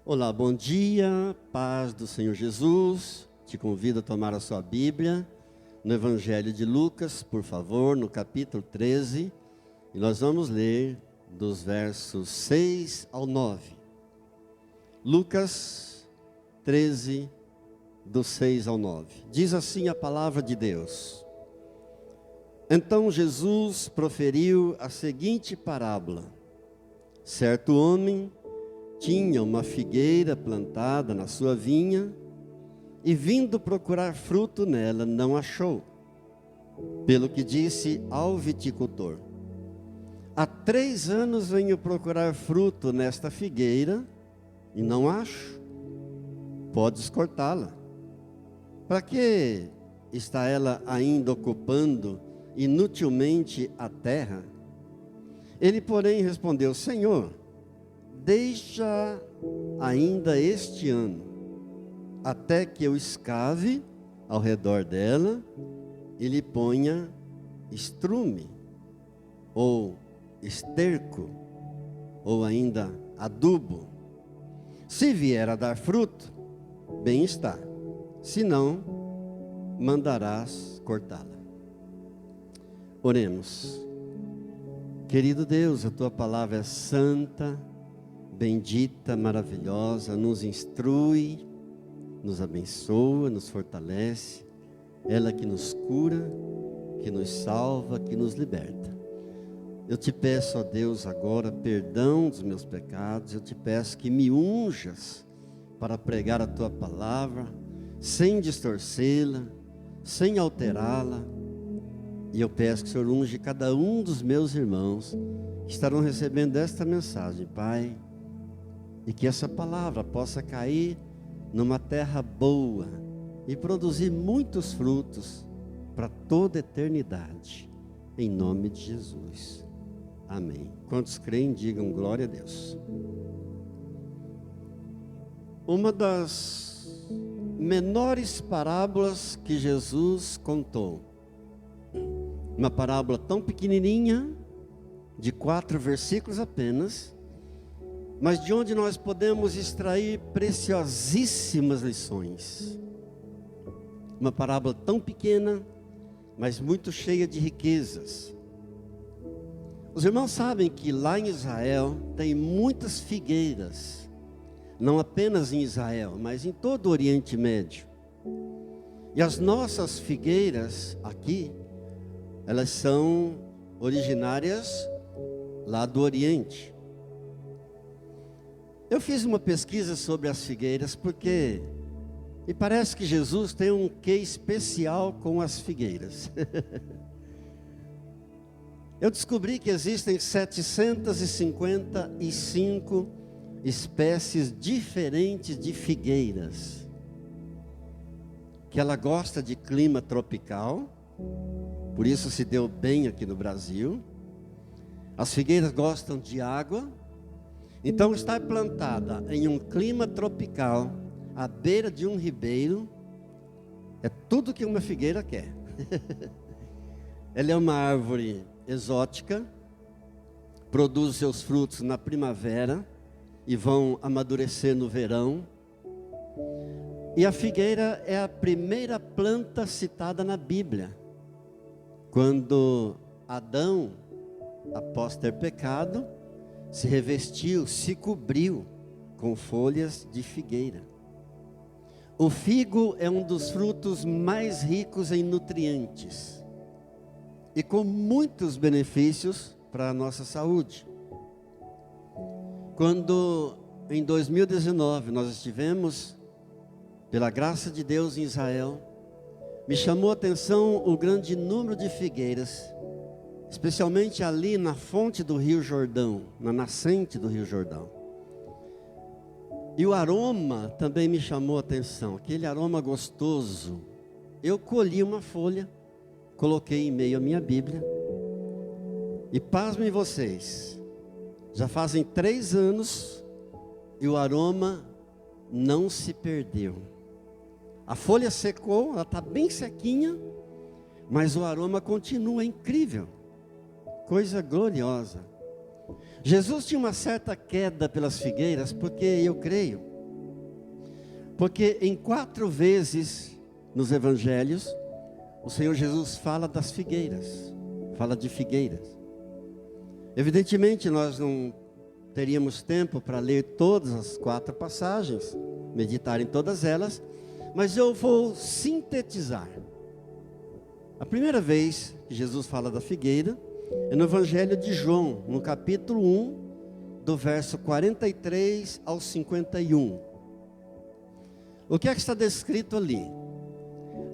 Olá, bom dia, paz do Senhor Jesus. Te convido a tomar a sua Bíblia no Evangelho de Lucas, por favor, no capítulo 13. E nós vamos ler dos versos 6 ao 9. Lucas 13, do 6 ao 9. Diz assim a palavra de Deus. Então Jesus proferiu a seguinte parábola. Certo homem tinha uma figueira plantada na sua vinha e vindo procurar fruto nela não achou. Pelo que disse ao viticultor: há 3 anos venho procurar fruto nesta figueira e não acho. Podes cortá-la. Para que está ela ainda ocupando inutilmente a terra? Ele, porém, respondeu: Senhor, deixa ainda este ano, até que eu escave ao redor dela e lhe ponha estrume, ou esterco, ou ainda adubo. Se vier a dar fruto, bem está, se não, mandarás cortá-la. Oremos. Querido Deus, a Tua palavra é santa, bendita, maravilhosa, nos instrui, nos abençoa, nos fortalece. Ela que nos cura, que nos salva, que nos liberta. Eu te peço, ó Deus, agora perdão dos meus pecados. Eu te peço que me unjas para pregar a Tua palavra, sem distorcê-la, sem alterá-la. E eu peço que o Senhor unge cada um dos meus irmãos que estarão recebendo esta mensagem, Pai. E que essa palavra possa cair numa terra boa e produzir muitos frutos para toda a eternidade. Em nome de Jesus. Amém. Quantos creem, digam glória a Deus. Uma das menores parábolas que Jesus contou. Uma parábola tão pequenininha, de 4 versículos apenas, mas de onde nós podemos extrair preciosíssimas lições. Uma parábola tão pequena, mas muito cheia de riquezas. Os irmãos sabem que lá em Israel tem muitas figueiras, não apenas em Israel, mas em todo o Oriente Médio. E as nossas figueiras aqui, elas são originárias lá do Oriente. Eu fiz uma pesquisa sobre as figueiras porque me parece que Jesus tem um quê especial com as figueiras. Eu descobri que existem 755 espécies diferentes de figueiras. Que ela gosta de clima tropical, por isso se deu bem aqui no Brasil. As figueiras gostam de água. Então estar plantada em um clima tropical, à beira de um ribeiro, é tudo que uma figueira quer. Ela é uma árvore exótica, produz seus frutos na primavera e vão amadurecer no verão. E a figueira é a primeira planta citada na Bíblia. Quando Adão, após ter pecado, se revestiu, se cobriu com folhas de figueira. O figo é um dos frutos mais ricos em nutrientes e com muitos benefícios para a nossa saúde. Quando em 2019 nós estivemos, pela graça de Deus, em Israel, me chamou a atenção o grande número de figueiras, especialmente ali na fonte do Rio Jordão, na nascente do Rio Jordão. E o aroma também me chamou a atenção, aquele aroma gostoso. Eu colhi uma folha, coloquei em meio à minha Bíblia, e pasmem vocês, já fazem 3 anos e o aroma não se perdeu. A folha secou, ela está bem sequinha, mas o aroma continua incrível. Coisa gloriosa. Jesus tinha uma certa queda pelas figueiras, porque eu creio Porque em 4 vezes nos evangelhos, o Senhor Jesus fala das figueiras, fala de figueiras. Evidentemente nós não teríamos tempo para ler todas as 4 passagens, meditar em todas elas, mas eu vou sintetizar. A primeira vez que Jesus fala da figueira é no Evangelho de João, no capítulo 1, do verso 43 ao 51. O que é que está descrito ali?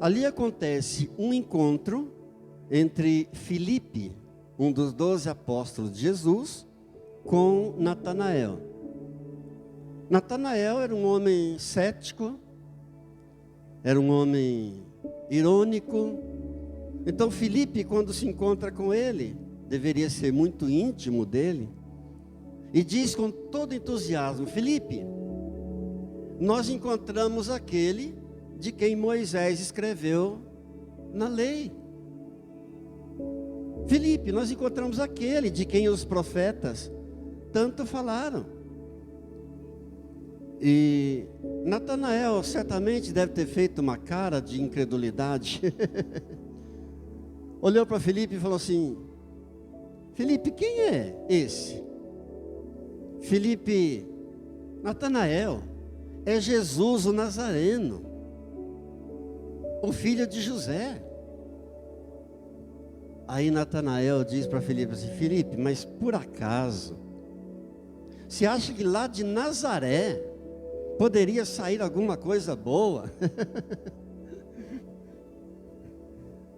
Ali acontece um encontro entre Filipe, um dos 12 apóstolos de Jesus, com Natanael. Natanael era um homem cético, era um homem irônico. Então Filipe, quando se encontra com ele, deveria ser muito íntimo dele, e diz com todo entusiasmo: Filipe, nós encontramos aquele de quem Moisés escreveu na lei. Filipe, nós encontramos aquele de quem os profetas tanto falaram. E Natanael certamente deve ter feito uma cara de incredulidade. Olhou para Filipe e falou assim: Filipe, quem é esse? Filipe, Natanael, é Jesus o Nazareno, o filho de José. Aí Natanael diz para Filipe assim: Filipe, mas por acaso, você acha que lá de Nazaré poderia sair alguma coisa boa?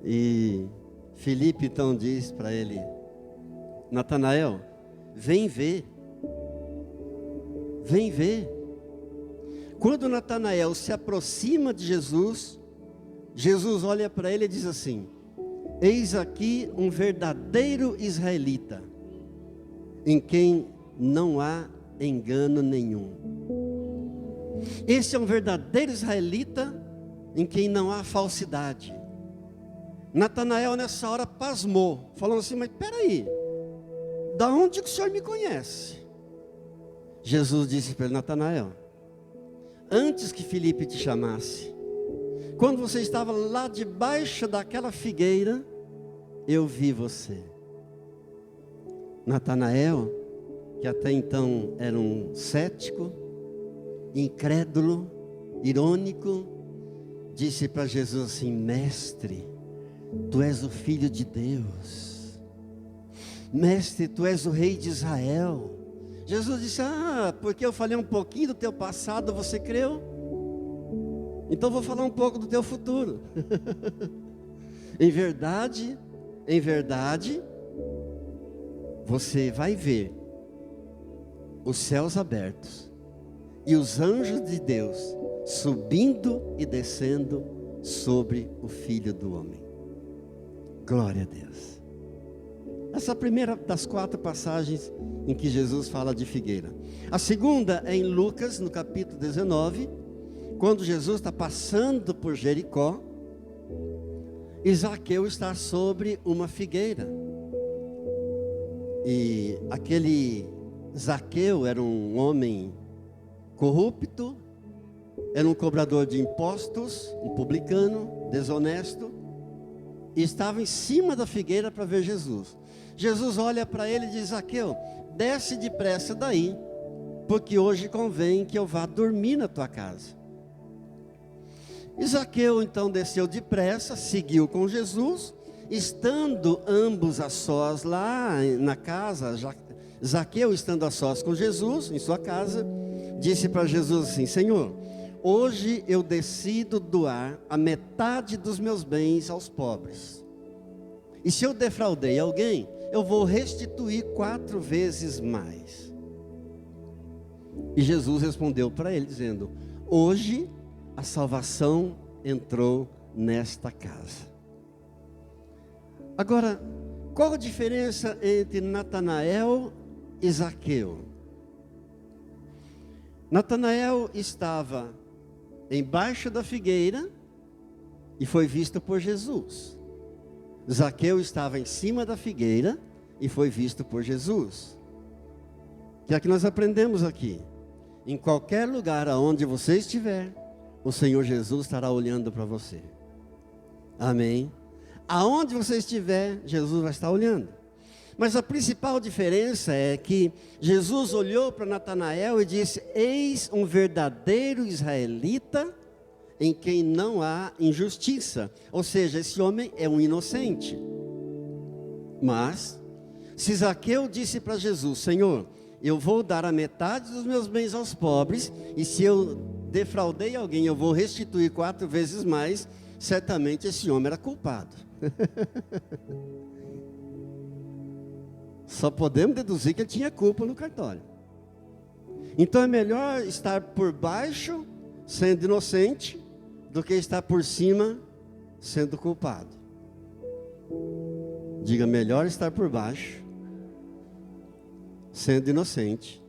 E Filipe então diz para ele: Natanael, vem ver. Vem ver. Quando Natanael se aproxima de Jesus, Jesus olha para ele e diz assim: eis aqui um verdadeiro israelita, em quem não há engano nenhum. Esse é um verdadeiro israelita, em quem não há falsidade. Natanael nessa hora pasmou, falando assim: mas peraí, da onde que o senhor me conhece? Jesus disse para ele: Natanael, antes que Filipe te chamasse, quando você estava lá debaixo daquela figueira, eu vi você. Natanael, que até então era um cético, incrédulo, irônico, disse para Jesus assim: mestre, tu és o filho de Deus, mestre, tu és o rei de Israel. Jesus disse: porque eu falei um pouquinho do teu passado, você creu? Então vou falar um pouco do teu futuro. Em verdade, você vai ver os céus abertos e os anjos de Deus subindo e descendo sobre o Filho do Homem. Glória a Deus. Essa é a primeira das 4 passagens em que Jesus fala de figueira. A segunda é em Lucas, no capítulo 19, quando Jesus está passando por Jericó, e Zaqueu está sobre uma figueira. E aquele Zaqueu era um homem corrupto, era um cobrador de impostos, um publicano, desonesto, e estava em cima da figueira para ver Jesus. Jesus olha para ele e diz: Zaqueu, desce depressa daí, porque hoje convém que eu vá dormir na tua casa. E Zaqueu então desceu depressa, seguiu com Jesus. Estando ambos a sós lá na casa, Zaqueu estando a sós com Jesus, em sua casa, disse para Jesus assim: Senhor, hoje eu decido doar a metade dos meus bens aos pobres. E se eu defraudei alguém, eu vou restituir 4 vezes mais. E Jesus respondeu para ele dizendo: hoje a salvação entrou nesta casa. Agora, qual a diferença entre Natanael e Zaqueu? Natanael estava embaixo da figueira e foi visto por Jesus. Zaqueu estava em cima da figueira e foi visto por Jesus. O que é que nós aprendemos aqui? Em qualquer lugar aonde você estiver, o Senhor Jesus estará olhando para você. Amém? Aonde você estiver, Jesus vai estar olhando. Mas a principal diferença é que Jesus olhou para Natanael e disse: eis um verdadeiro israelita em quem não há injustiça. Ou seja, esse homem é um inocente. Mas, se Zaqueu disse para Jesus: Senhor, eu vou dar a metade dos meus bens aos pobres, e se eu defraudei alguém, eu vou restituir 4 vezes mais, certamente esse homem era culpado. Só podemos deduzir que ele tinha culpa no cartório. Então é melhor estar por baixo, sendo inocente, do que estar por cima, sendo culpado. Diga: melhor estar por baixo, sendo inocente,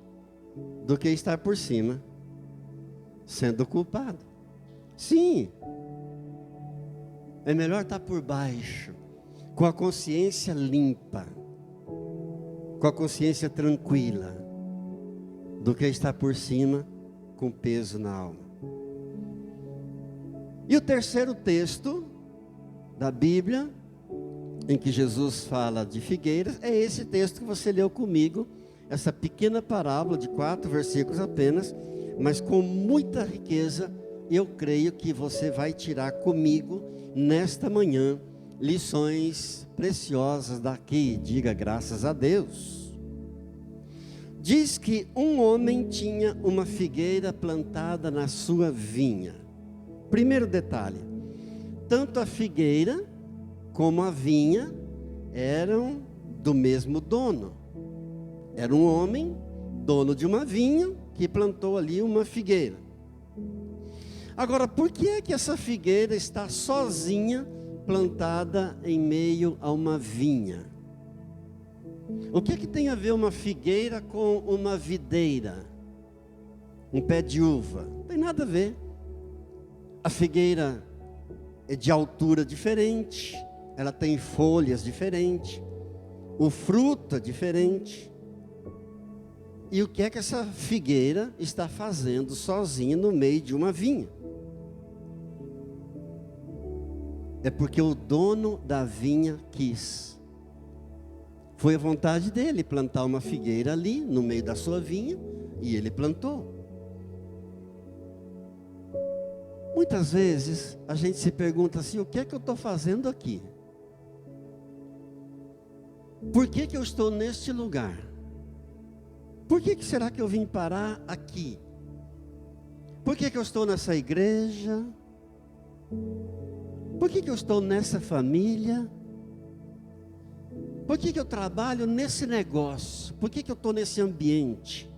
do que estar por cima, sendo culpado. Sim, é melhor estar por baixo, com a consciência limpa, com a consciência tranquila, do que estar por cima, com peso na alma. E o terceiro texto da Bíblia, em que Jesus fala de figueiras, é esse texto que você leu comigo, essa pequena parábola de 4 versículos apenas, mas com muita riqueza. Eu creio que você vai tirar comigo, nesta manhã, lições preciosas daqui. Diga graças a Deus. Diz que um homem tinha uma figueira plantada na sua vinha. Primeiro detalhe: tanto a figueira como a vinha eram do mesmo dono. Era um homem, dono de uma vinha, que plantou ali uma figueira. Agora, por que é que essa figueira está sozinha, plantada em meio a uma vinha? O que é que tem a ver uma figueira com uma videira? Um pé de uva? Não tem nada a ver. A figueira é de altura diferente, ela tem folhas diferentes, o fruto é diferente. E o que é que essa figueira está fazendo sozinha no meio de uma vinha? É porque o dono da vinha quis. Foi a vontade dele plantar uma figueira ali no meio da sua vinha, e ele plantou. Muitas vezes a gente se pergunta assim: o que é que eu estou fazendo aqui? Por que que eu estou neste lugar? Por que que será que eu vim parar aqui? Por que que eu estou nessa igreja? Por que que eu estou nessa família? Por que que eu trabalho nesse negócio? Por que que eu estou nesse ambiente?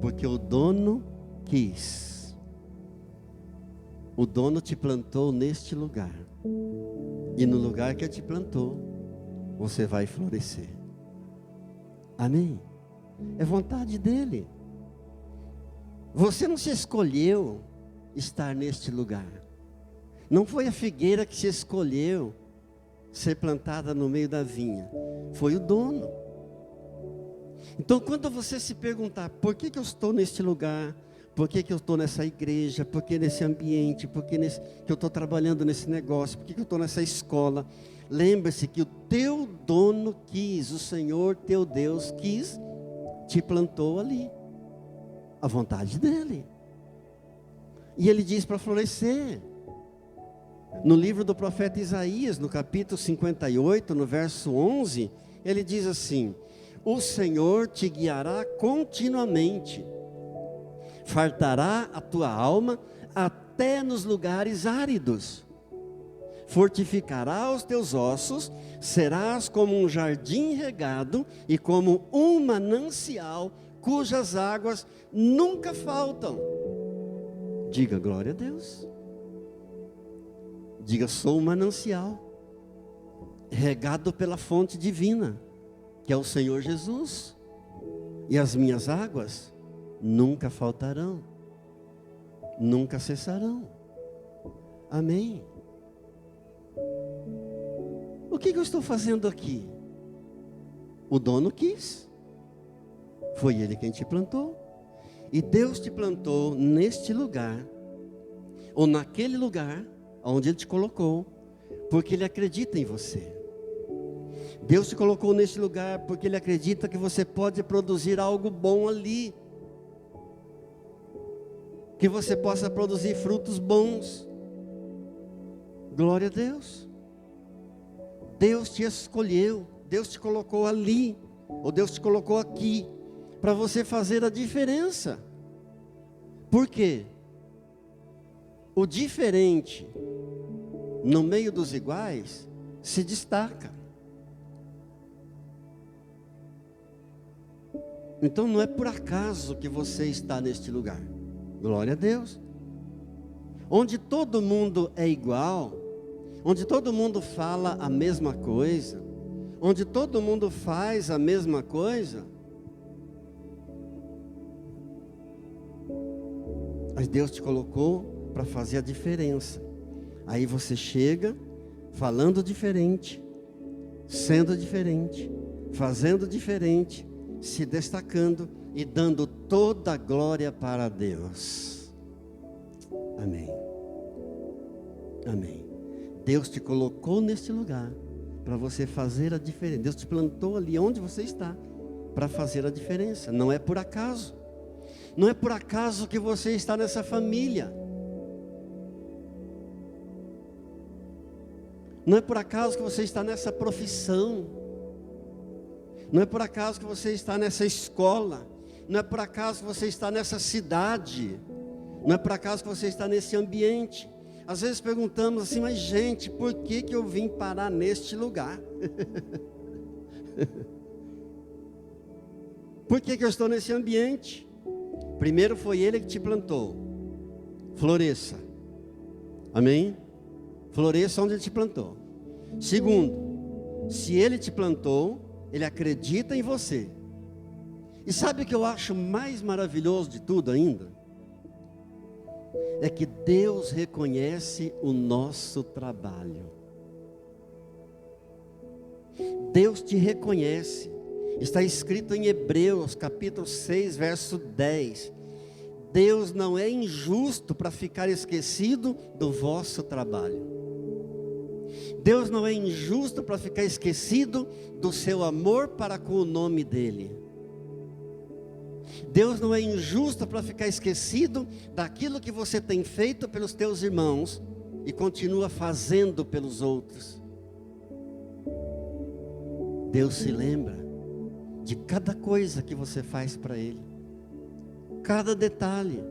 Porque o dono quis. O dono te plantou neste lugar. E no lugar que ele te plantou, você vai florescer. Amém? É vontade dele. Você não se escolheu estar neste lugar. Não foi a figueira que se escolheu ser plantada no meio da vinha. Foi o dono. Então, quando você se perguntar: por que que eu estou neste lugar? Por que que eu estou nessa igreja? Por que nesse ambiente? Por que que eu estou trabalhando nesse negócio? Por que que eu estou nessa escola? Lembre-se que o teu dono quis, o Senhor teu Deus quis, te plantou ali. A vontade dele. E ele diz para florescer. No livro do profeta Isaías, no capítulo 58, no verso 11, ele diz assim: o Senhor te guiará continuamente, fartará a tua alma até nos lugares áridos, fortificará os teus ossos, serás como um jardim regado e como um manancial cujas águas nunca faltam. Diga glória a Deus. Diga: sou um manancial, regado pela fonte divina, que é o Senhor Jesus, e as minhas águas nunca faltarão, nunca cessarão. Amém? O que eu estou fazendo aqui? O dono quis, foi ele quem te plantou, e Deus te plantou neste lugar ou naquele lugar onde Ele te colocou, porque Ele acredita em você. Deus te colocou nesse lugar porque Ele acredita que você pode produzir algo bom ali, que você possa produzir frutos bons. Glória a Deus. Deus te escolheu, Deus te colocou ali, ou Deus te colocou aqui, para você fazer a diferença. Por quê? O diferente, no meio dos iguais, se destaca. Então não é por acaso que você está neste lugar. Glória a Deus. Onde todo mundo é igual, onde todo mundo fala a mesma coisa, onde todo mundo faz a mesma coisa, mas Deus te colocou para fazer a diferença. Aí você chega falando diferente, sendo diferente, fazendo diferente, se destacando e dando toda a glória para Deus. Amém. Amém. Deus te colocou neste lugar para você fazer a diferença. Deus te plantou ali onde você está para fazer a diferença. Não é por acaso. Não é por acaso que você está nessa família. Não é por acaso que você está nessa profissão. Não é por acaso que você está nessa escola. Não é por acaso que você está nessa cidade. Não é por acaso que você está nesse ambiente. Às vezes perguntamos assim, mas gente, por que eu vim parar neste lugar? Por que eu estou nesse ambiente? Primeiro foi Ele que te plantou. Floresça. Amém? Floresça onde Ele te plantou. Segundo, se Ele te plantou, Ele acredita em você. E sabe o que eu acho mais maravilhoso de tudo ainda? É que Deus reconhece o nosso trabalho. Deus te reconhece. Está escrito em Hebreus capítulo 6, verso 10. Deus não é injusto para ficar esquecido do vosso trabalho. Deus não é injusto para ficar esquecido do seu amor para com o nome dEle. Deus não é injusto para ficar esquecido daquilo que você tem feito pelos teus irmãos e continua fazendo pelos outros. Deus se lembra de cada coisa que você faz para Ele, cada detalhe.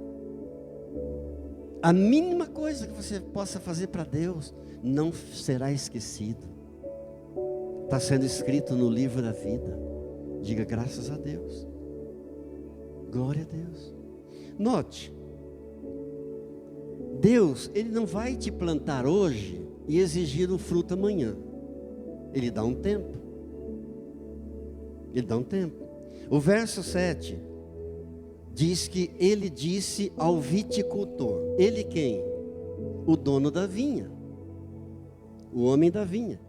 A mínima coisa que você possa fazer para Deus não será esquecido. Está sendo escrito no livro da vida. Diga graças a Deus. Glória a Deus. Note, Deus, Ele não vai te plantar hoje e exigir um fruto amanhã. Ele dá um tempo. Ele dá um tempo. O verso 7 diz que Ele disse ao viticultor. Ele quem? O dono da vinha. O homem da vinha.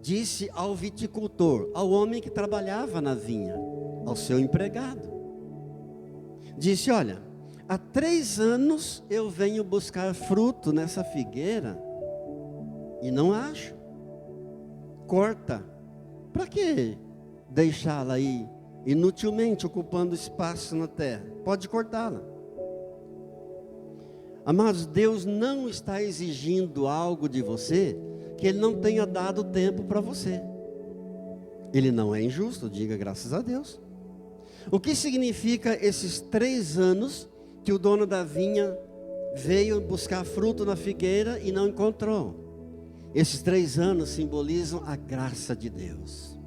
Disse ao viticultor, ao homem que trabalhava na vinha, ao seu empregado. Disse, olha, há 3 anos eu venho buscar fruto nessa figueira e não acho. Corta. Para que deixá-la aí inutilmente ocupando espaço na terra? Pode cortá-la. Amados, Deus não está exigindo algo de você que Ele não tenha dado tempo para você. Ele não é injusto, diga graças a Deus. O que significa esses 3 anos que o dono da vinha veio buscar fruto na figueira e não encontrou? Esses 3 anos simbolizam a graça de Deus.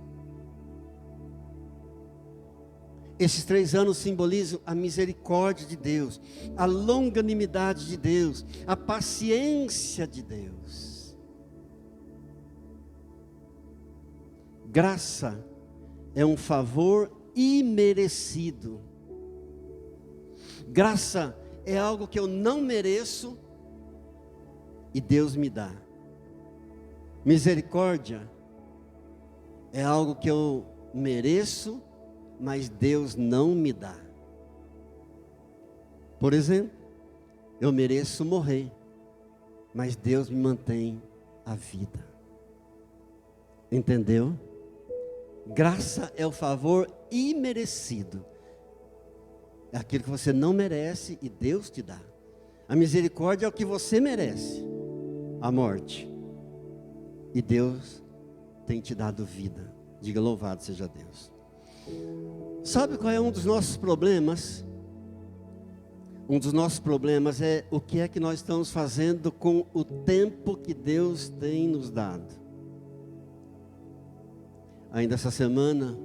Esses 3 anos simbolizam a misericórdia de Deus, a longanimidade de Deus, a paciência de Deus. Graça é um favor imerecido. Graça é algo que eu não mereço e Deus me dá. Misericórdia é algo que eu mereço, mas Deus não me dá. Por exemplo, eu mereço morrer, mas Deus me mantém a vida. Entendeu? Graça é o favor imerecido. É aquilo que você não merece e Deus te dá. A misericórdia é o que você merece, a morte. E Deus tem te dado vida. Diga, louvado seja Deus. Sabe qual é um dos nossos problemas? Um dos nossos problemas é o que é que nós estamos fazendo com o tempo que Deus tem nos dado. Ainda essa semana,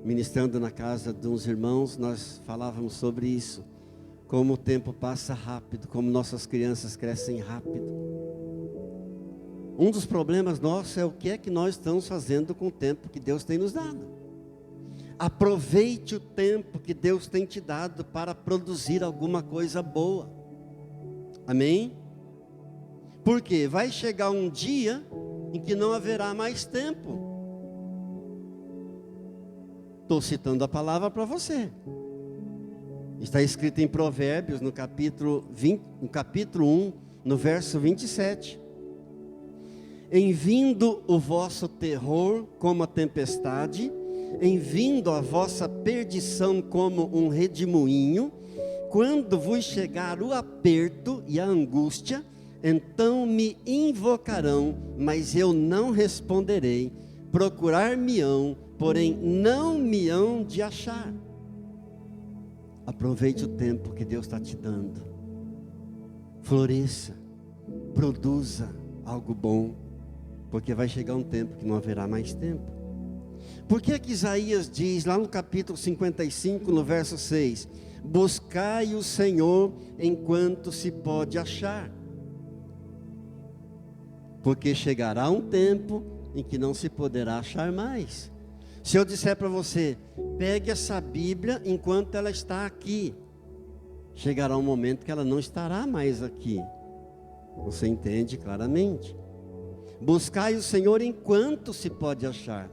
ministrando na casa de uns irmãos, nós falávamos sobre isso. Como o tempo passa rápido, como nossas crianças crescem rápido. Um dos problemas nossos é o que é que nós estamos fazendo com o tempo que Deus tem nos dado. Aproveite o tempo que Deus tem te dado para produzir alguma coisa boa. Amém? Porque vai chegar um dia em que não haverá mais tempo. Estou citando a palavra para você. Está escrito em Provérbios, no capítulo 1, no verso 27. Em vindo o vosso terror como a tempestade, em vindo a vossa perdição como um redemoinho, quando vos chegar o aperto e a angústia, então me invocarão, mas eu não responderei. Procurar-me-ão, porém não me hão de achar. Aproveite o tempo que Deus está te dando. Floresça, produza algo bom, porque vai chegar um tempo que não haverá mais tempo. Por que que Isaías diz lá no capítulo 55, no verso 6, buscai o Senhor enquanto se pode achar? Porque chegará um tempo em que não se poderá achar mais. Se eu disser para você, pegue essa Bíblia enquanto ela está aqui, chegará um momento que ela não estará mais aqui. Você entende claramente? Buscai o Senhor enquanto se pode achar.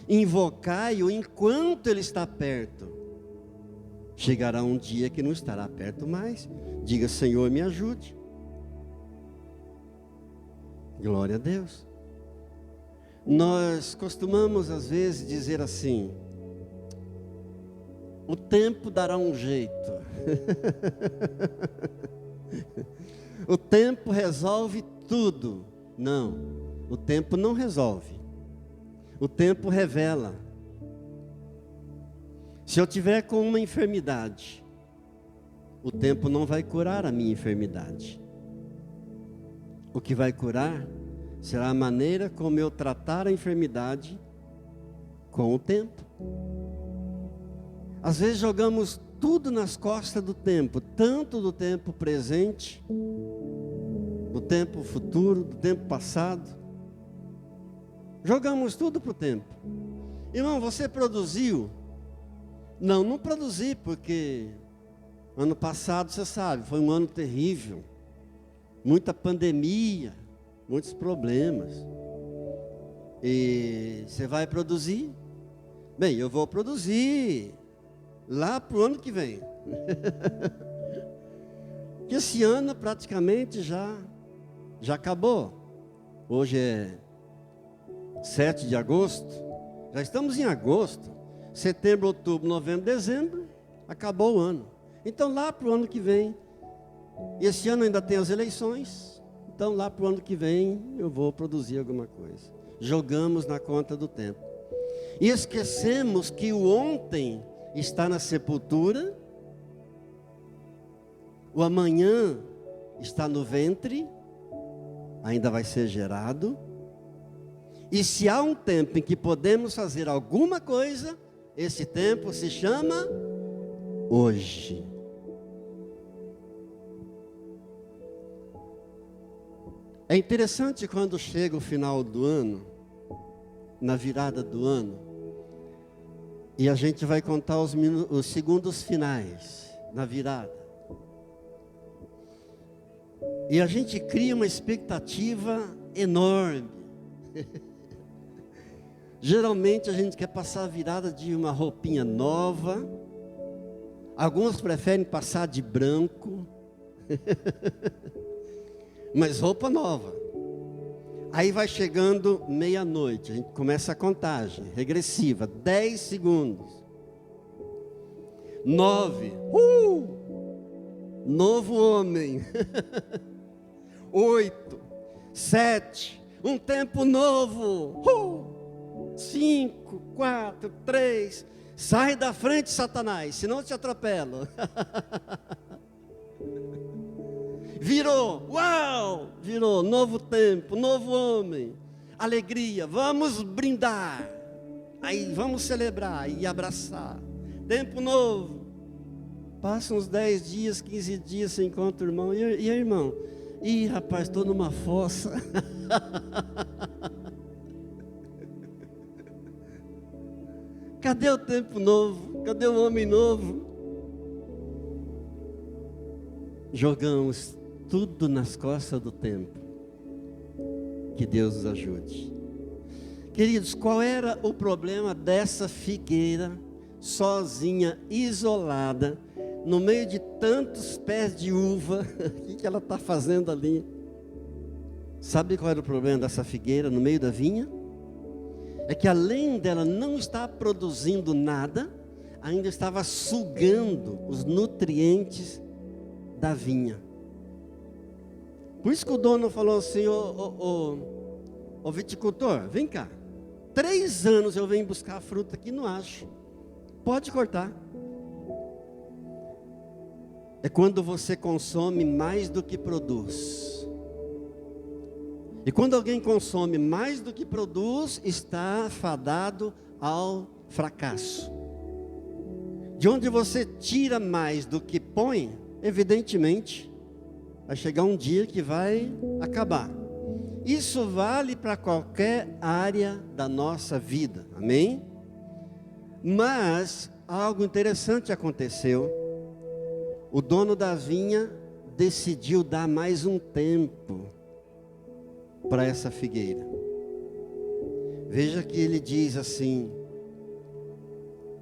Invocai-o enquanto Ele está perto. Chegará um dia que não estará perto mais. Diga, Senhor, me ajude. Glória a Deus. Nós costumamos às vezes dizer assim: o tempo dará um jeito. O tempo resolve tudo. Não, o tempo não resolve. O tempo revela. Se eu tiver com uma enfermidade, o tempo não vai curar a minha enfermidade. O que vai curar será a maneira como eu tratar a enfermidade com o tempo. Às vezes jogamos tudo nas costas do tempo, tanto do tempo presente, do tempo futuro, do tempo passado. Jogamos tudo para o tempo. Irmão, você produziu? Não, não produzi, porque ano passado, você sabe, foi um ano terrível. Muita pandemia, muitos problemas. E você vai produzir? Bem, eu vou produzir lá para o ano que vem. Que esse ano praticamente já acabou. Hoje é 7 de agosto, já estamos em agosto, setembro, outubro, novembro, dezembro, acabou o ano. Então lá para o ano que vem, e esse ano ainda tem as eleições, então lá para o ano que vem eu vou produzir alguma coisa. Jogamos na conta do tempo. E esquecemos que o ontem está na sepultura, o amanhã está no ventre, ainda vai ser gerado. E se há um tempo em que podemos fazer alguma coisa, esse tempo se chama hoje. É interessante quando chega o final do ano, na virada do ano, e a gente vai contar os segundos finais na virada. E a gente cria uma expectativa enorme. Geralmente a gente quer passar a virada de uma roupinha nova. Alguns preferem passar de branco. mas roupa nova. Aí vai chegando meia-noite, a gente começa a contagem regressiva, 10 segundos. 9, novo homem. 8, 7, um tempo novo. 5, 4, 3, sai da frente, Satanás, senão eu te atropelo. Virou, uau, virou, novo tempo, novo homem, alegria, vamos brindar, aí vamos celebrar e abraçar, tempo novo. Passa uns 10 dias, 15 dias, você encontra o irmão, e aí, irmão? Ih, rapaz, estou numa fossa. Cadê o tempo novo? Cadê o homem novo? Jogamos tudo nas costas do tempo. Que Deus nos ajude. Queridos, qual era o problema dessa figueira sozinha, isolada, no meio de tantos pés de uva? O que ela está fazendo ali? Sabe qual era o problema dessa figueira no meio da vinha? É que além dela não estar produzindo nada, ainda estava sugando os nutrientes da vinha. Por isso que o dono falou assim: ô viticultor, vem cá, 3 anos eu venho buscar a fruta aqui, não acho, pode cortar. É quando você consome mais do que produz. E quando alguém consome mais do que produz, está fadado ao fracasso. De onde você tira mais do que põe, evidentemente, vai chegar um dia que vai acabar. Isso vale para qualquer área da nossa vida, amém? Mas algo interessante aconteceu. O dono da vinha decidiu dar mais um tempo para essa figueira. Veja que ele diz assim,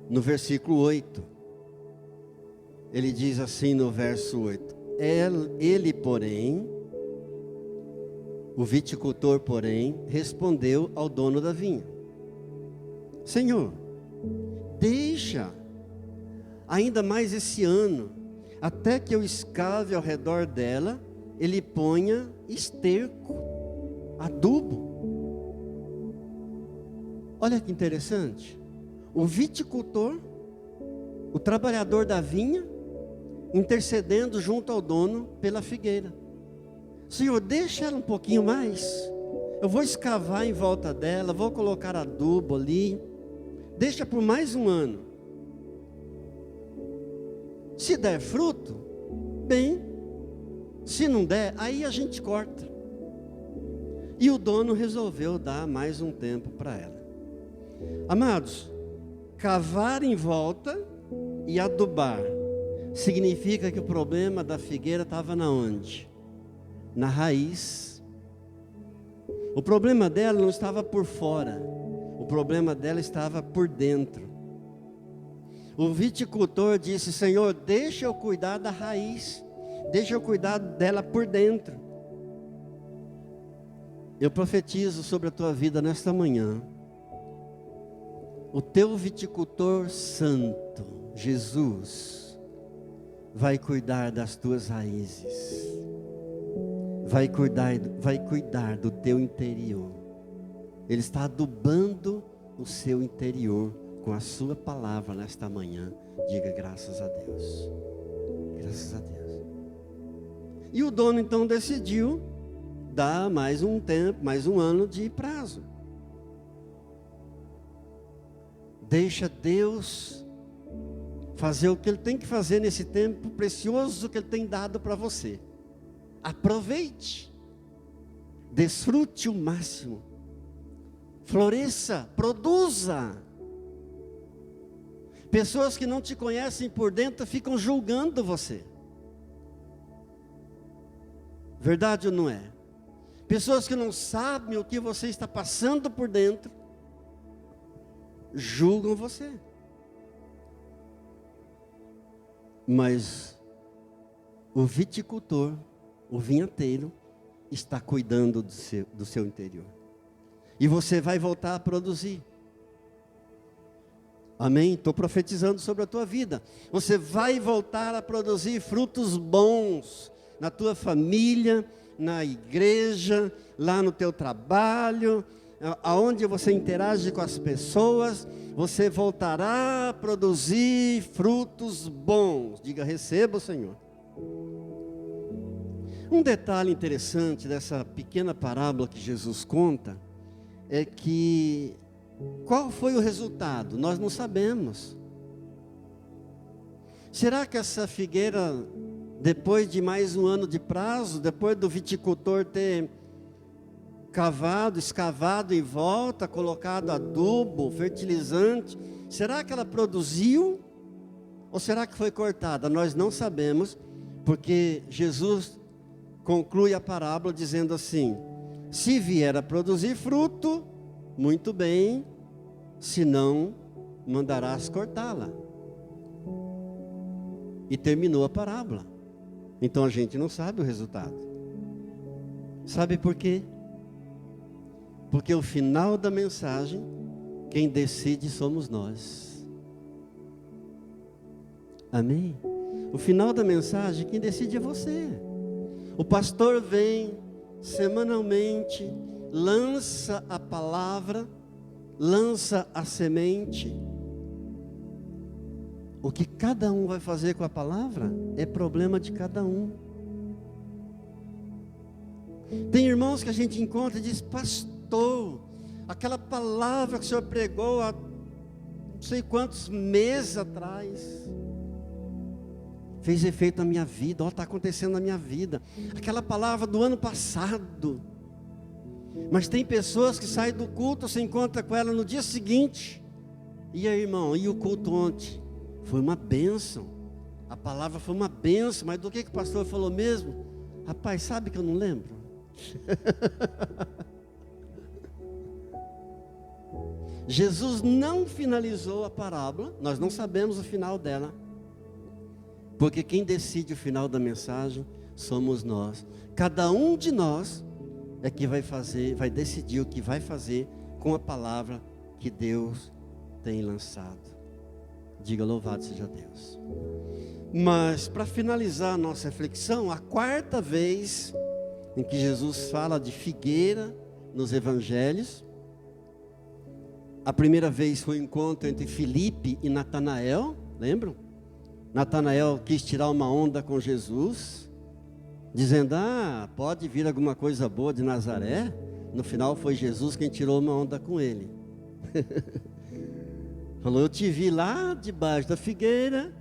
no versículo 8. Ele diz assim no verso 8. Ele, porém, o viticultor, porém, respondeu ao dono da vinha: Senhor, deixa ainda mais esse ano, até que eu escave ao redor dela, ele ponha esterco, adubo. Olha que interessante. O viticultor, o trabalhador da vinha, intercedendo junto ao dono pela figueira. Senhor, deixa ela um pouquinho mais. Eu vou escavar em volta dela, vou colocar adubo ali. Deixa por mais um ano. Se der fruto, bem. Se não der, aí a gente corta. E o dono resolveu dar mais um tempo para ela. Amados, cavar em volta e adubar significa que o problema da figueira estava na onde? Na raiz. O problema dela não estava por fora, o problema dela estava por dentro. O viticultor disse: Senhor, deixa eu cuidar da raiz, deixa eu cuidar dela por dentro. Eu profetizo sobre a tua vida nesta manhã. O teu viticultor santo, Jesus, vai cuidar das tuas raízes, vai cuidar do teu interior. Ele está adubando o seu interior com a sua palavra nesta manhã. Diga graças a Deus. Graças a Deus. E o dono então decidiu dar mais um tempo, mais um ano de prazo. Deixa Deus fazer o que Ele tem que fazer nesse tempo precioso que Ele tem dado para você. Aproveite, desfrute o máximo, floresça, produza. Pessoas que não te conhecem por dentro ficam julgando você. Verdade ou não é? Pessoas que não sabem o que você está passando por dentro julgam você. Mas o viticultor, o vinhateiro, está cuidando do seu interior. E você vai voltar a produzir. Amém? Estou profetizando sobre a tua vida. Você vai voltar a produzir frutos bons na tua família, na igreja, lá no teu trabalho, aonde você interage com as pessoas. Você voltará a produzir frutos bons. Diga, receba, Senhor. Um detalhe interessante dessa pequena parábola que Jesus conta é que qual foi o resultado? Nós não sabemos. Será que essa figueira, depois de mais um ano de prazo, depois do viticultor ter escavado em volta, colocado adubo, fertilizante, será que ela produziu? Ou será que foi cortada? Nós não sabemos, porque Jesus conclui a parábola dizendo assim: se vier a produzir fruto, muito bem, se não, mandarás cortá-la. E terminou a parábola. Então a gente não sabe o resultado. Sabe por quê? Porque o final da mensagem, quem decide somos nós. Amém? O final da mensagem, quem decide é você. O pastor vem semanalmente, lança a palavra, lança a semente. O que cada um vai fazer com a palavra é problema de cada um. Tem irmãos que a gente encontra e diz: pastor, aquela palavra que o senhor pregou há não sei quantos meses atrás fez efeito na minha vida. Olha o que está acontecendo na minha vida. Aquela palavra do ano passado. Mas tem pessoas que saem do culto, se encontra com ela no dia seguinte. E aí, irmão, e o culto ontem? Foi uma bênção. A palavra foi uma bênção. Mas do que o pastor falou mesmo? Rapaz, sabe que eu não lembro? Jesus não finalizou a parábola. Nós não sabemos o final dela. Porque quem decide o final da mensagem somos nós. Cada um de nós é que vai decidir o que vai fazer com a palavra que Deus tem lançado. Diga, louvado seja Deus. Mas para finalizar a nossa reflexão, a quarta vez em que Jesus fala de figueira nos evangelhos. A primeira vez foi o encontro entre Filipe e Natanael, lembram? Natanael quis tirar uma onda com Jesus, dizendo: pode vir alguma coisa boa de Nazaré. No final foi Jesus quem tirou uma onda com ele. Falou: eu te vi lá debaixo da figueira,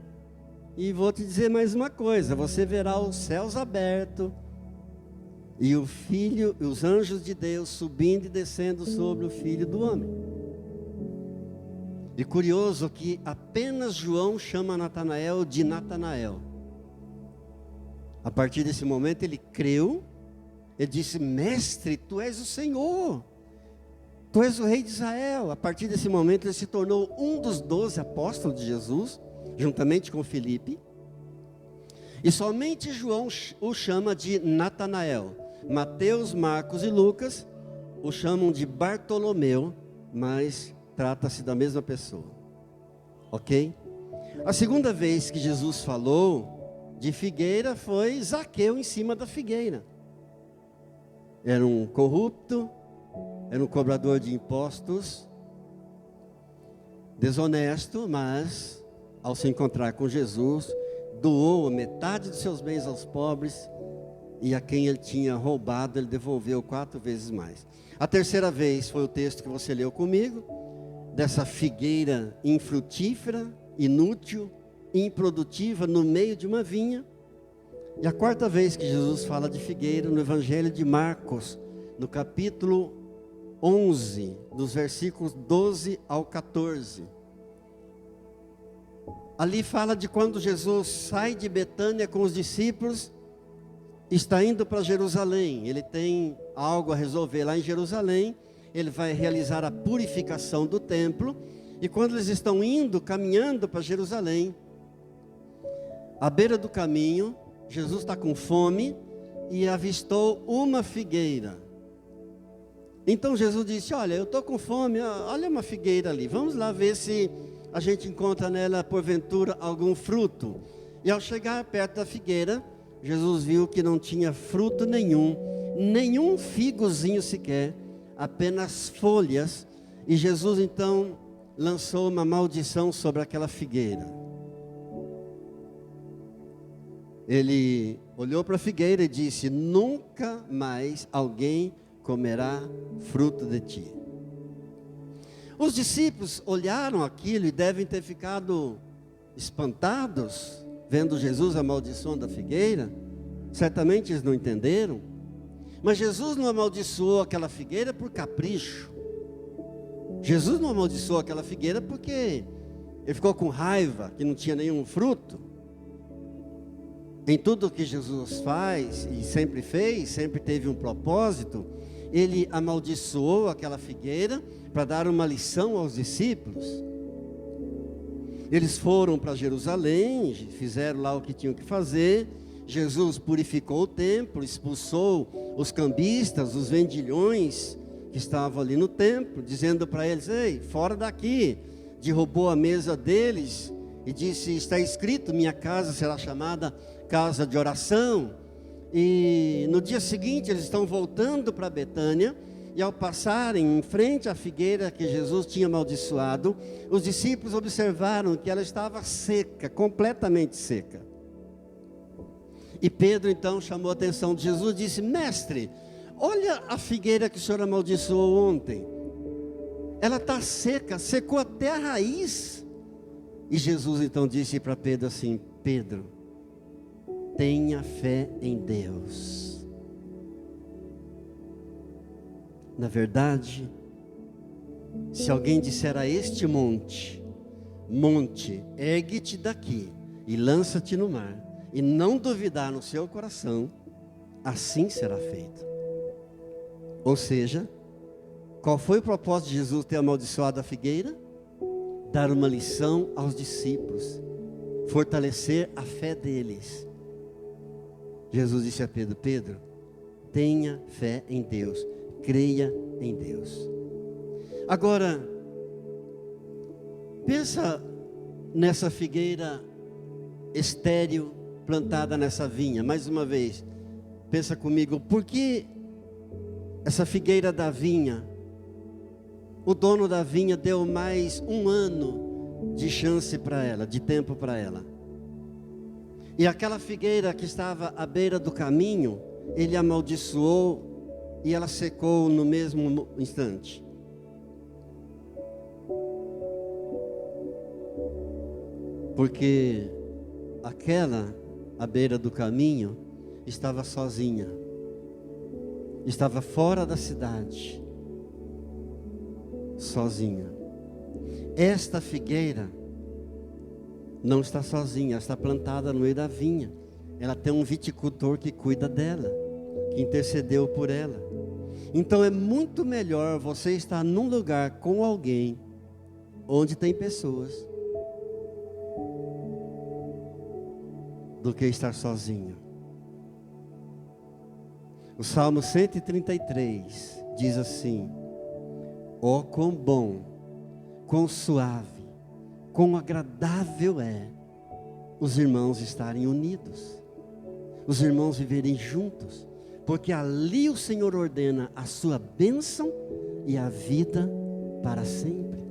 e vou te dizer mais uma coisa: você verá os céus abertos, e o Filho, os anjos de Deus subindo e descendo sobre o Filho do Homem. E curioso que apenas João chama Natanael de Natanael. A partir desse momento ele creu, ele disse: mestre, tu és o Senhor, tu és o rei de Israel. A partir desse momento ele se tornou um dos 12 apóstolos de Jesus, juntamente com Filipe. E somente João o chama de Natanael. Mateus, Marcos e Lucas o chamam de Bartolomeu, mas trata-se da mesma pessoa. Ok? A segunda vez que Jesus falou de figueira foi Zaqueu em cima da figueira. Era um corrupto, era um cobrador de impostos, desonesto, mas ao se encontrar com Jesus, doou metade dos seus bens aos pobres, e a quem ele tinha roubado, ele devolveu 4 vezes mais. A terceira vez foi o texto que você leu comigo, dessa figueira infrutífera, inútil, improdutiva, no meio de uma vinha. E a quarta vez que Jesus fala de figueira, no Evangelho de Marcos, no capítulo 11, dos versículos 12 ao 14. Ali fala de quando Jesus sai de Betânia com os discípulos, está indo para Jerusalém. Ele tem algo a resolver lá em Jerusalém. Ele vai realizar a purificação do templo. E quando eles estão indo, caminhando para Jerusalém, à beira do caminho, Jesus está com fome, e avistou uma figueira. Então Jesus disse: olha, eu estou com fome, olha uma figueira ali, vamos lá ver se a gente encontra nela, porventura, algum fruto. E ao chegar perto da figueira, Jesus viu que não tinha fruto nenhum, nenhum figozinho sequer, apenas folhas. E Jesus então lançou uma maldição sobre aquela figueira. Ele olhou para a figueira e disse: nunca mais alguém comerá fruto de ti. Os discípulos olharam aquilo e devem ter ficado espantados, vendo Jesus amaldiçoando a figueira. Certamente eles não entenderam. Mas Jesus não amaldiçoou aquela figueira por capricho. Jesus não amaldiçoou aquela figueira porque ele ficou com raiva que não tinha nenhum fruto. Em tudo que Jesus faz e sempre fez, sempre teve um propósito. Ele amaldiçoou aquela figueira para dar uma lição aos discípulos. Eles foram para Jerusalém, fizeram lá o que tinham que fazer. Jesus purificou o templo, expulsou os cambistas, os vendilhões que estavam ali no templo, dizendo para eles: ei, fora daqui. Derrubou a mesa deles e disse: está escrito, minha casa será chamada casa de oração. E no dia seguinte eles estão voltando para Betânia, e ao passarem em frente à figueira que Jesus tinha amaldiçoado, os discípulos observaram que ela estava seca, completamente seca. E Pedro então chamou a atenção de Jesus e disse: mestre, olha a figueira que o senhor amaldiçoou ontem, ela está seca, secou até a raiz. E Jesus então disse para Pedro assim: Pedro, tenha fé em Deus. Na verdade, se alguém disser a este monte: monte, ergue-te daqui e lança-te no mar, e não duvidar no seu coração, assim será feito. Ou seja, qual foi o propósito de Jesus ter amaldiçoado a figueira? Dar uma lição aos discípulos, fortalecer a fé deles. Jesus disse a Pedro: Pedro, tenha fé em Deus, creia em Deus. Agora, pensa nessa figueira estéril plantada nessa vinha. Mais uma vez, pensa comigo, por que essa figueira da vinha, o dono da vinha deu mais um ano de chance para ela, de tempo para ela? E aquela figueira que estava à beira do caminho, ele amaldiçoou e ela secou no mesmo instante. Porque aquela à beira do caminho estava sozinha, estava fora da cidade, sozinha. Esta figueira não está sozinha, ela está plantada no meio da vinha. Ela tem um viticultor que cuida dela, que intercedeu por ela. Então é muito melhor você estar num lugar com alguém, onde tem pessoas, do que estar sozinho. O Salmo 133 diz assim: ó, quão bom, quão suave, quão agradável é os irmãos estarem unidos, os irmãos viverem juntos, porque ali o Senhor ordena a sua bênção e a vida para sempre.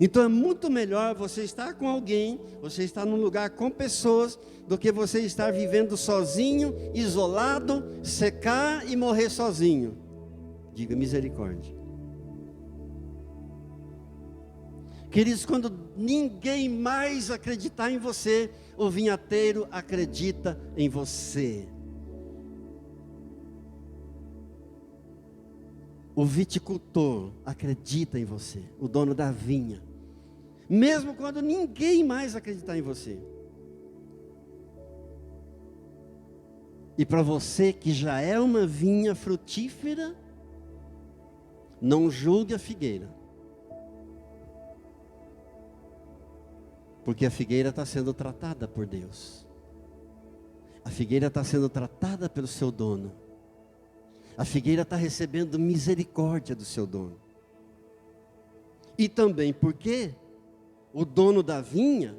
Então é muito melhor você estar com alguém, você estar num lugar com pessoas, do que você estar vivendo sozinho, isolado, secar e morrer sozinho. Diga misericórdia. Queridos, quando ninguém mais acreditar em você, o vinhateiro acredita em você. O viticultor acredita em você, o dono da vinha. Mesmo quando ninguém mais acreditar em você. E para você que já é uma vinha frutífera, não julgue a figueira. Porque a figueira está sendo tratada por Deus. A figueira está sendo tratada pelo seu dono. A figueira está recebendo misericórdia do seu dono. E também porque o dono da vinha,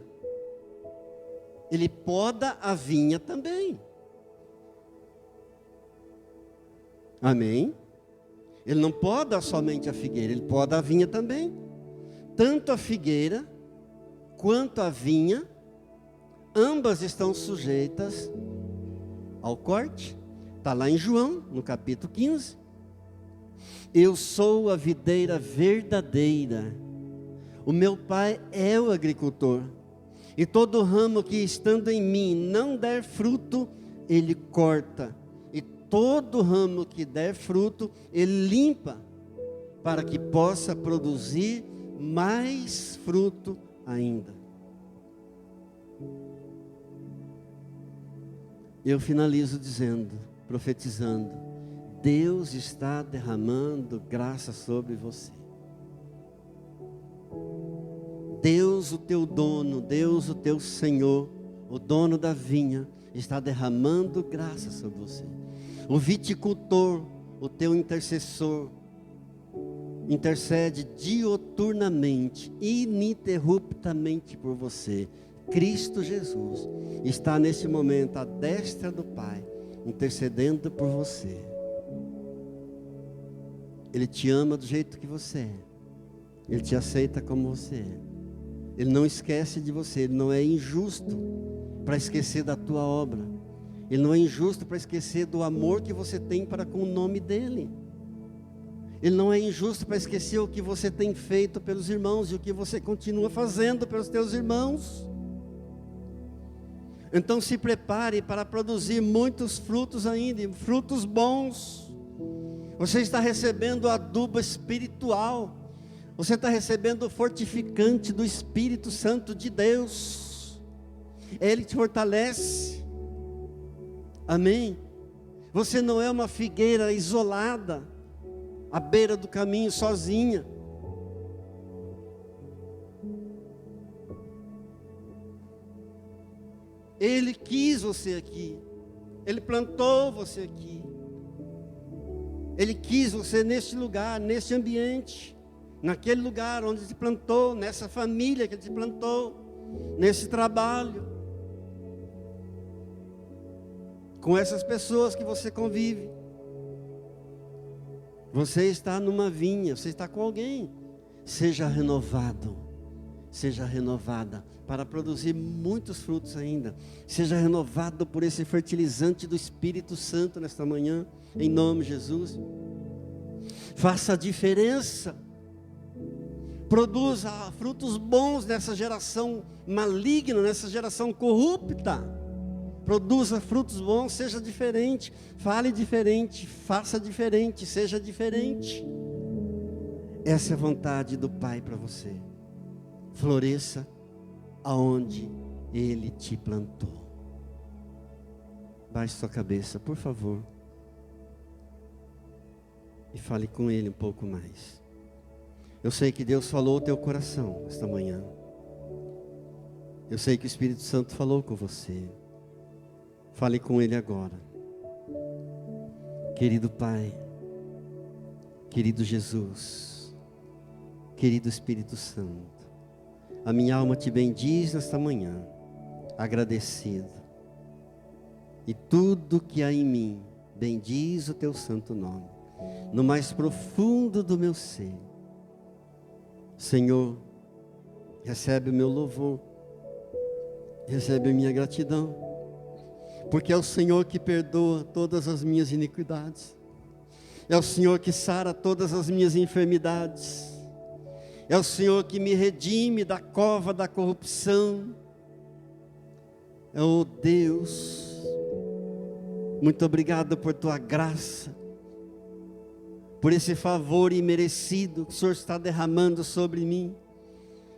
ele poda a vinha também. Amém? Ele não poda somente a figueira, ele poda a vinha também. Tanto a figueira quanto a vinha, ambas estão sujeitas ao corte. Está lá em João, no capítulo 15. Eu sou a videira verdadeira. O meu pai é o agricultor. E todo ramo que estando em mim não der fruto, ele corta. E todo ramo que der fruto, ele limpa, para que possa produzir mais fruto ainda. Eu finalizo dizendo, profetizando: Deus está derramando graça sobre você. Deus, o teu dono, Deus, o teu Senhor, o dono da vinha, está derramando graça sobre você. O viticultor, o teu intercessor, intercede dioturnamente, ininterruptamente por você. Cristo Jesus está nesse momento à destra do Pai, intercedendo por você. Ele te ama do jeito que você é. Ele te aceita como você é. Ele não esquece de você. Ele não é injusto para esquecer da tua obra. Ele não é injusto para esquecer do amor que você tem para com o nome dEle. Ele não é injusto para esquecer o que você tem feito pelos irmãos e o que você continua fazendo pelos teus irmãos. Então se prepare para produzir muitos frutos ainda, frutos bons. Você está recebendo adubo espiritual. Você está recebendo o fortificante do Espírito Santo de Deus. Ele te fortalece. Amém? Você não é uma figueira isolada, à beira do caminho, sozinha. Ele quis você aqui. Ele plantou você aqui. Ele quis você neste lugar, neste ambiente. Naquele lugar onde te plantou, nessa família que te plantou, nesse trabalho, com essas pessoas que você convive. Você está numa vinha, você está com alguém. Seja renovado, seja renovada, para produzir muitos frutos ainda. Seja renovado por esse fertilizante do Espírito Santo nesta manhã, em nome de Jesus. Faça a diferença. Produza frutos bons nessa geração maligna, nessa geração corrupta. Produza frutos bons, seja diferente, fale diferente, faça diferente, seja diferente. Essa é a vontade do Pai para você. Floresça aonde Ele te plantou. Baixe sua cabeça, por favor, e fale com Ele um pouco mais. Eu sei que Deus falou ao teu coração esta manhã. Eu sei que o Espírito Santo falou com você. Fale com Ele agora. Querido Pai, querido Jesus, querido Espírito Santo, a minha alma te bendiz nesta manhã, agradecido. E tudo que há em mim, bendiz o teu santo nome, no mais profundo do meu ser. Senhor, recebe o meu louvor, recebe a minha gratidão, porque é o Senhor que perdoa todas as minhas iniquidades, é o Senhor que sara todas as minhas enfermidades, é o Senhor que me redime da cova da corrupção. É o Deus, muito obrigado por tua graça, por esse favor imerecido que o Senhor está derramando sobre mim,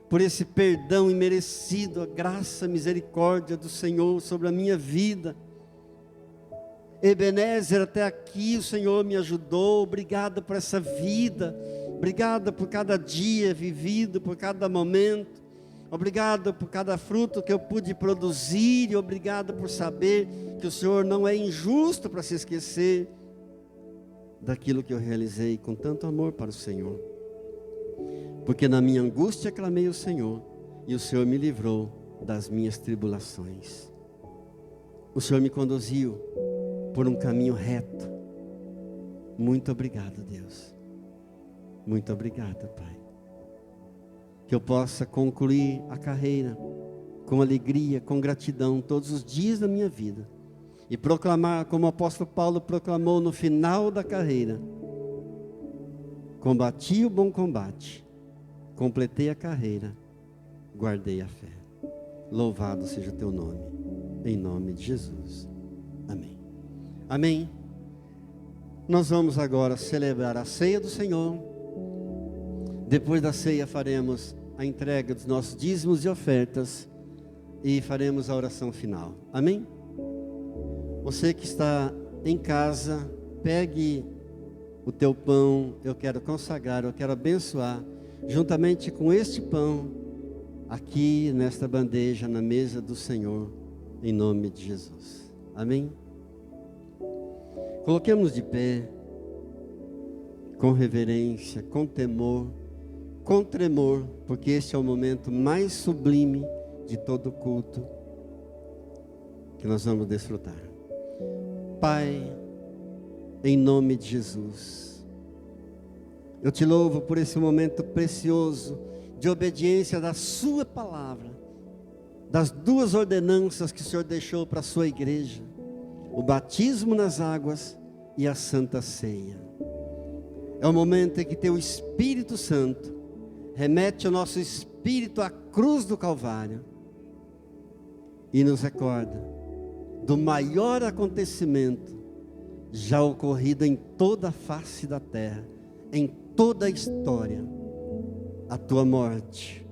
por esse perdão imerecido, a graça, a misericórdia do Senhor sobre a minha vida. Ebenezer, até aqui o Senhor me ajudou. Obrigado por essa vida, obrigado por cada dia vivido, por cada momento, Obrigado por cada fruto que eu pude produzir, e obrigado por saber que o Senhor não é injusto para se esquecer daquilo que eu realizei com tanto amor para o Senhor. Porque na minha angústia clamei ao Senhor, e o Senhor me livrou das minhas tribulações. O Senhor me conduziu por um caminho reto. Muito obrigado, Deus. Muito obrigado, Pai. Que eu possa concluir a carreira com alegria, com gratidão, todos os dias da minha vida. E proclamar, como o apóstolo Paulo proclamou no final da carreira: combati o bom combate, completei a carreira, guardei a fé. Louvado seja o teu nome, em nome de Jesus. Amém. Amém. Nós vamos agora celebrar a ceia do Senhor. Depois da ceia faremos a entrega dos nossos dízimos e ofertas e faremos a oração final. Amém? Você que está em casa, pegue o teu pão. Eu quero consagrar, eu quero abençoar, juntamente com este pão, aqui nesta bandeja, na mesa do Senhor, em nome de Jesus. Amém? Coloquemos de pé, com reverência, com temor, com tremor, porque este é o momento mais sublime de todo o culto que nós vamos desfrutar. Pai, em nome de Jesus, eu te louvo por esse momento precioso de obediência da sua palavra, das duas ordenanças que o Senhor deixou para a sua igreja: o batismo nas águas e a santa ceia. É o momento em que teu Espírito Santo remete o nosso espírito à cruz do Calvário e nos recorda do maior acontecimento já ocorrido em toda a face da terra, em toda a história: a tua morte,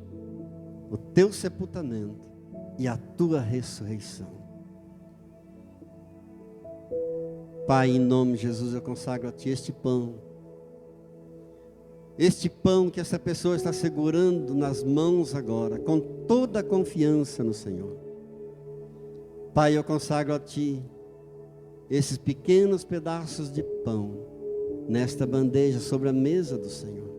o teu sepultamento e a tua ressurreição. Pai, em nome de Jesus, eu consagro a Ti este pão que essa pessoa está segurando nas mãos agora, com toda a confiança no Senhor. Pai, eu consagro a Ti esses pequenos pedaços de pão, nesta bandeja sobre a mesa do Senhor.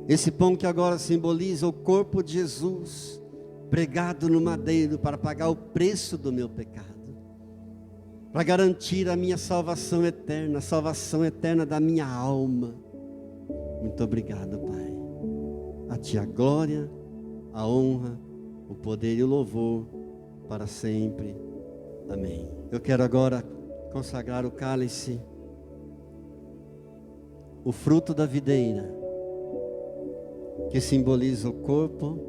Esse pão que agora simboliza o corpo de Jesus, pregado no madeiro para pagar o preço do meu pecado, para garantir a minha salvação eterna, a salvação eterna da minha alma. Muito obrigado, Pai. A Ti a glória, a honra, o poder e o louvor para sempre. Amém. Eu quero agora consagrar o cálice, o fruto da videira, que simboliza o corpo,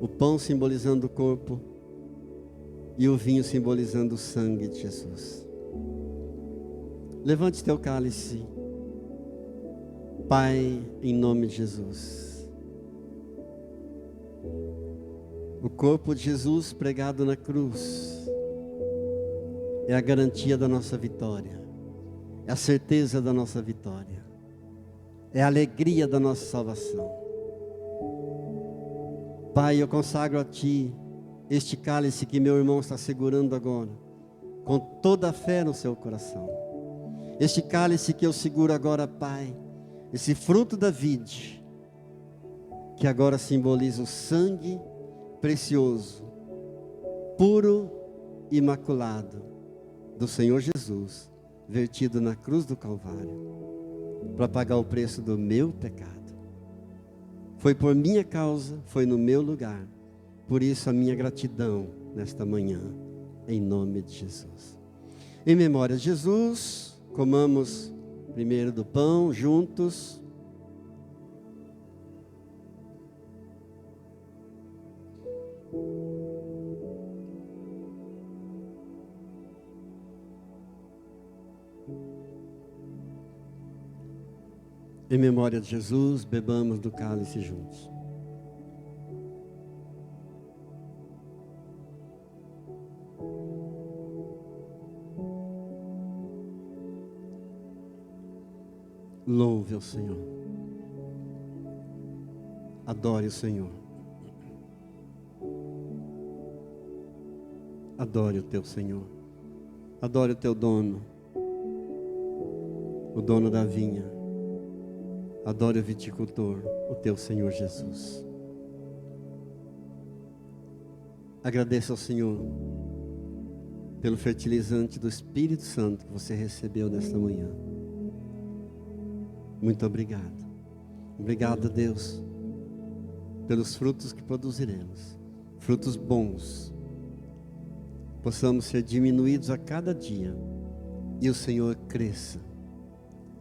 o pão simbolizando o corpo e o vinho simbolizando o sangue de Jesus. Levante teu cálice. Pai, em nome de Jesus, o corpo de Jesus pregado na cruz é a garantia da nossa vitória, é a certeza da nossa vitória, é a alegria da nossa salvação. Pai, eu consagro a Ti este cálice que meu irmão está segurando agora, com toda a fé no seu coração. Este cálice que eu seguro agora, Pai, esse fruto da vide, que agora simboliza o sangue precioso, puro, imaculado, do Senhor Jesus, vertido na cruz do Calvário, para pagar o preço do meu pecado. Foi por minha causa, foi no meu lugar. Por isso a minha gratidão nesta manhã, em nome de Jesus. Em memória de Jesus, comamos primeiro do pão juntos. Em memória de Jesus, bebamos do cálice juntos. Louve ao Senhor. Adore o Senhor. Adore o teu Senhor. Adore o teu dono, o dono da vinha. Adore o viticultor, o teu Senhor Jesus. Agradeça ao Senhor pelo fertilizante do Espírito Santo que você recebeu nesta manhã. Muito obrigado. Obrigado, Deus, pelos frutos que produziremos. Frutos bons. Possamos ser diminuídos a cada dia. E o Senhor cresça.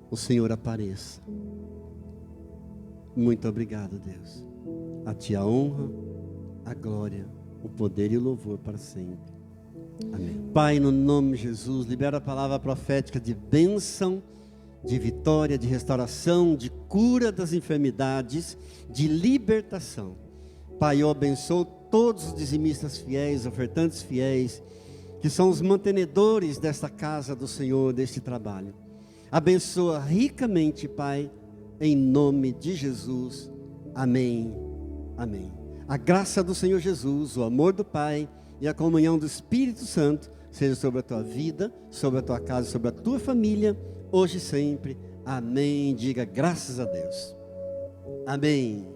O Senhor apareça. Muito obrigado, Deus. A Ti a honra, a glória, o poder e o louvor para sempre. Amém. Pai, no nome de Jesus, libera a palavra profética de bênção, de vitória, de restauração, de cura das enfermidades, de libertação. Pai, eu abençoo todos os dizimistas fiéis, ofertantes fiéis, que são os mantenedores desta casa do Senhor, deste trabalho. Abençoa ricamente, Pai, em nome de Jesus. Amém. Amém. A graça do Senhor Jesus, o amor do Pai e a comunhão do Espírito Santo seja sobre a tua vida, sobre a tua casa, sobre a tua família, hoje e sempre. Amém. Diga graças a Deus. Amém.